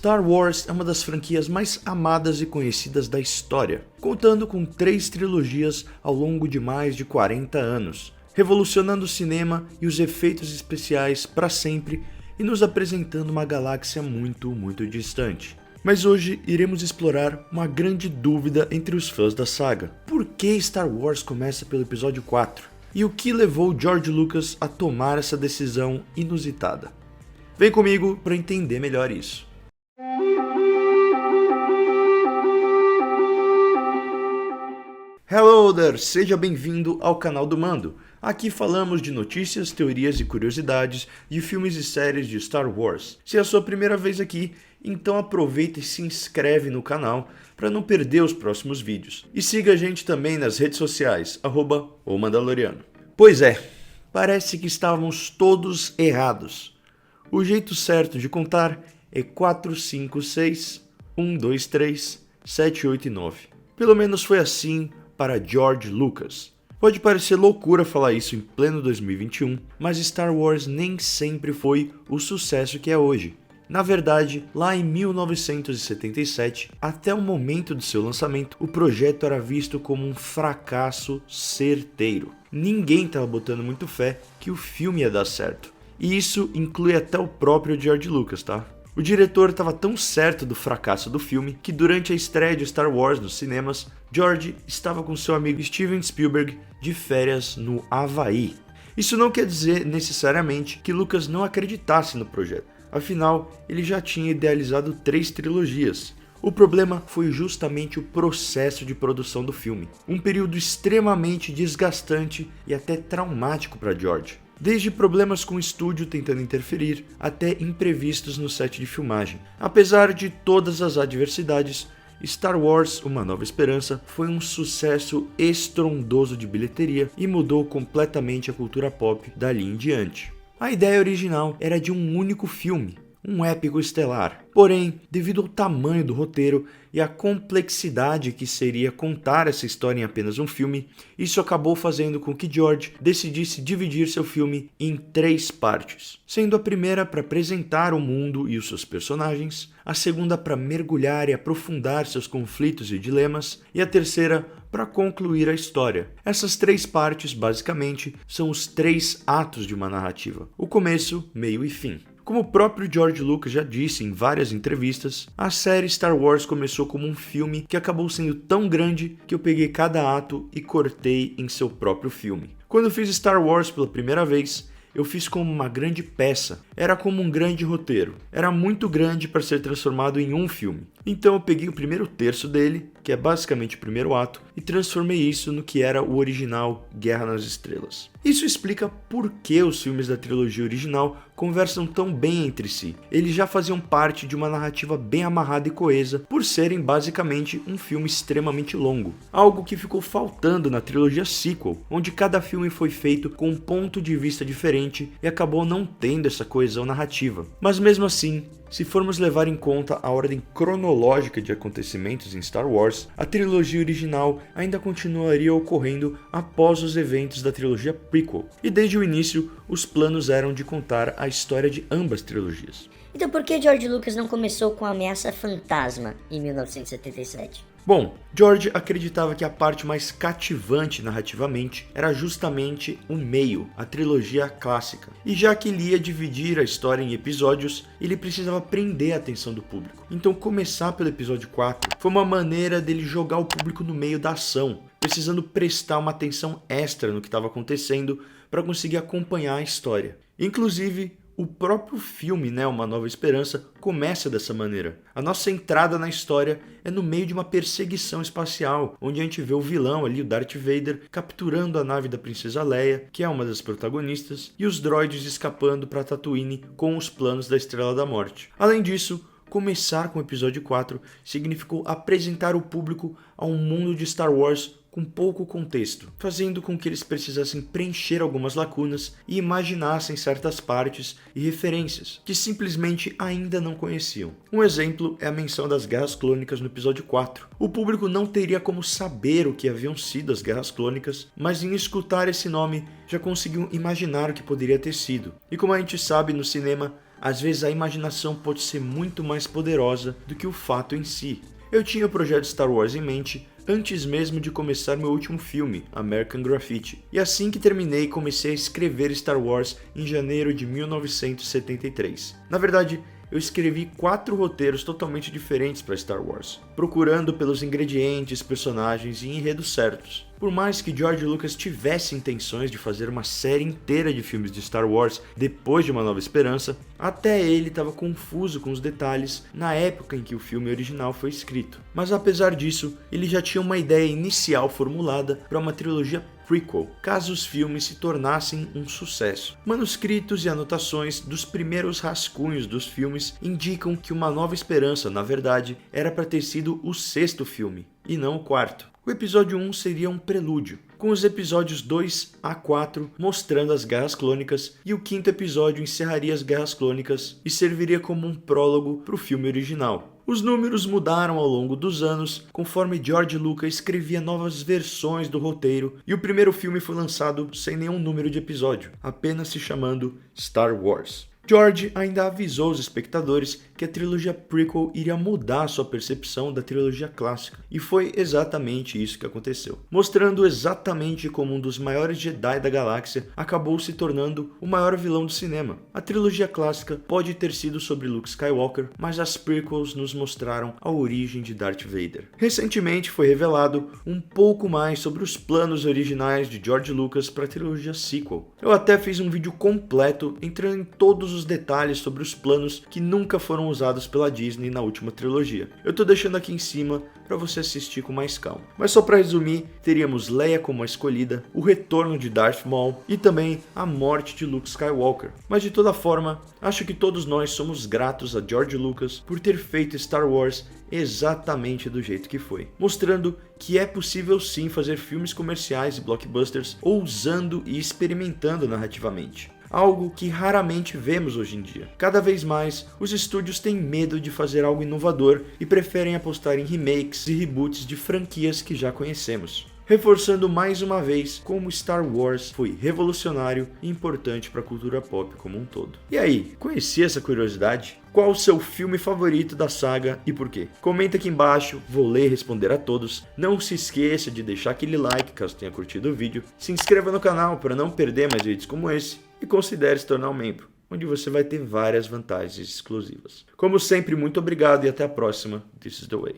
Star Wars é uma das franquias mais amadas e conhecidas da história, contando com 3 trilogias ao longo de mais de 40 anos, revolucionando o cinema e os efeitos especiais para sempre e nos apresentando uma galáxia muito distante. Mas hoje iremos explorar uma grande dúvida entre os fãs da saga. Por que Star Wars começa pelo episódio 4? E o que levou George Lucas a tomar essa decisão inusitada? Vem comigo para entender melhor isso. Hello there! Seja bem-vindo ao canal do Mando. Aqui falamos de notícias, teorias e curiosidades de filmes e séries de Star Wars. Se é a sua primeira vez aqui, então aproveita e se inscreve no canal para não perder os próximos vídeos. E siga a gente também nas redes sociais, @omandaloriano. Pois é, parece que estávamos todos errados. O jeito certo de contar é 4, 5, 6, 1, 2, 3, 7, 8 e 9. Pelo menos foi assim para George Lucas. Pode parecer loucura falar isso em pleno 2021, mas Star Wars nem sempre foi o sucesso que é hoje. Na verdade, lá em 1977, até o momento de seu lançamento, o projeto era visto como um fracasso certeiro. Ninguém estava botando muito fé que o filme ia dar certo. E isso inclui até o próprio George Lucas, tá? O diretor estava tão certo do fracasso do filme que durante a estreia de Star Wars nos cinemas, George estava com seu amigo Steven Spielberg de férias no Havaí. Isso não quer dizer necessariamente que Lucas não acreditasse no projeto, afinal ele já tinha idealizado 3 trilogias. O problema foi justamente o processo de produção do filme, um período extremamente desgastante e até traumático para George. Desde problemas com o estúdio tentando interferir, até imprevistos no set de filmagem. Apesar de todas as adversidades, Star Wars: Uma Nova Esperança foi um sucesso estrondoso de bilheteria e mudou completamente a cultura pop dali em diante. A ideia original era de um único filme, um épico estelar. Porém, devido ao tamanho do roteiro e à complexidade que seria contar essa história em apenas um filme, isso acabou fazendo com que George decidisse dividir seu filme em 3 partes, sendo a primeira para apresentar o mundo e os seus personagens, a segunda para mergulhar e aprofundar seus conflitos e dilemas, e a terceira para concluir a história. Essas 3 partes, basicamente, são os 3 atos de uma narrativa: o começo, meio e fim. Como o próprio George Lucas já disse em várias entrevistas, a série Star Wars começou como um filme que acabou sendo tão grande que eu peguei cada ato e cortei em seu próprio filme. Quando fiz Star Wars pela primeira vez, eu fiz como uma grande peça, era como um grande roteiro, era muito grande para ser transformado em um filme. Então eu peguei o primeiro terço dele, que é basicamente o primeiro ato, e transformei isso no que era o original Guerra nas Estrelas. Isso explica por que os filmes da trilogia original conversam tão bem entre si. Eles já faziam parte de uma narrativa bem amarrada e coesa, por serem basicamente um filme extremamente longo. Algo que ficou faltando na trilogia sequel, onde cada filme foi feito com um ponto de vista diferente e acabou não tendo essa coesão narrativa. Mas mesmo assim, se formos levar em conta a ordem cronológica de acontecimentos em Star Wars, a trilogia original ainda continuaria ocorrendo após os eventos da trilogia prequel, e desde o início os planos eram de contar a história de ambas trilogias. Então por que George Lucas não começou com a Ameaça Fantasma em 1977? Bom, George acreditava que a parte mais cativante narrativamente era justamente o meio, a trilogia clássica. E já que ele ia dividir a história em episódios, ele precisava prender a atenção do público. Então começar pelo episódio 4 foi uma maneira dele jogar o público no meio da ação, precisando prestar uma atenção extra no que estava acontecendo para conseguir acompanhar a história. Inclusive, o próprio filme, Uma Nova Esperança, começa dessa maneira. A nossa entrada na história é no meio de uma perseguição espacial, onde a gente vê o vilão ali, o Darth Vader, capturando a nave da Princesa Leia, que é uma das protagonistas, e os droides escapando para Tatooine com os planos da Estrela da Morte. Além disso, começar com o episódio 4 significou apresentar o público a um mundo de Star Wars com pouco contexto, fazendo com que eles precisassem preencher algumas lacunas e imaginassem certas partes e referências que simplesmente ainda não conheciam. Um exemplo é a menção das Guerras Clônicas no episódio 4. O público não teria como saber o que haviam sido as Guerras Clônicas, mas em escutar esse nome já conseguiam imaginar o que poderia ter sido. E como a gente sabe no cinema, Às vezes a imaginação pode ser muito mais poderosa do que o fato em si. Eu tinha o projeto Star Wars em mente antes mesmo de começar meu último filme, American Graffiti. E assim que terminei, comecei a escrever Star Wars em janeiro de 1973. Na verdade, eu escrevi 4 roteiros totalmente diferentes para Star Wars, procurando pelos ingredientes, personagens e enredos certos. Por mais que George Lucas tivesse intenções de fazer uma série inteira de filmes de Star Wars depois de Uma Nova Esperança, até ele estava confuso com os detalhes na época em que o filme original foi escrito. Mas apesar disso, ele já tinha uma ideia inicial formulada para uma trilogia prequel, caso os filmes se tornassem um sucesso. Manuscritos e anotações dos primeiros rascunhos dos filmes indicam que Uma Nova Esperança, na verdade, era para ter sido o 6º filme, e não o 4º. O episódio 1 seria um prelúdio, com os episódios 2 a 4 mostrando as Guerras Clônicas, e o 5º episódio encerraria as Guerras Clônicas e serviria como um prólogo para o filme original. Os números mudaram ao longo dos anos, conforme George Lucas escrevia novas versões do roteiro, e o primeiro filme foi lançado sem nenhum número de episódio, apenas se chamando Star Wars. George ainda avisou os espectadores que a trilogia prequel iria mudar sua percepção da trilogia clássica, e foi exatamente isso que aconteceu, mostrando exatamente como um dos maiores Jedi da galáxia acabou se tornando o maior vilão do cinema. A trilogia clássica pode ter sido sobre Luke Skywalker, mas as prequels nos mostraram a origem de Darth Vader. Recentemente foi revelado um pouco mais sobre os planos originais de George Lucas para a trilogia sequel. Eu até fiz um vídeo completo entrando em todos os detalhes sobre os planos que nunca foram usados pela Disney na última trilogia. Eu tô deixando aqui em cima para você assistir com mais calma. Mas só para resumir, teríamos Leia como a escolhida, o retorno de Darth Maul e também a morte de Luke Skywalker. Mas de toda forma, acho que todos nós somos gratos a George Lucas por ter feito Star Wars exatamente do jeito que foi, mostrando que é possível sim fazer filmes comerciais e blockbusters ousando e experimentando narrativamente. Algo que raramente vemos hoje em dia. Cada vez mais, os estúdios têm medo de fazer algo inovador e preferem apostar em remakes e reboots de franquias que já conhecemos, reforçando mais uma vez como Star Wars foi revolucionário e importante para a cultura pop como um todo. E aí, conhecia essa curiosidade? Qual o seu filme favorito da saga e por quê? Comenta aqui embaixo, vou ler e responder a todos. Não se esqueça de deixar aquele like caso tenha curtido o vídeo, se inscreva no canal para não perder mais vídeos como esse e considere se tornar um membro, onde você vai ter várias vantagens exclusivas. Como sempre, muito obrigado e até a próxima. This is the way.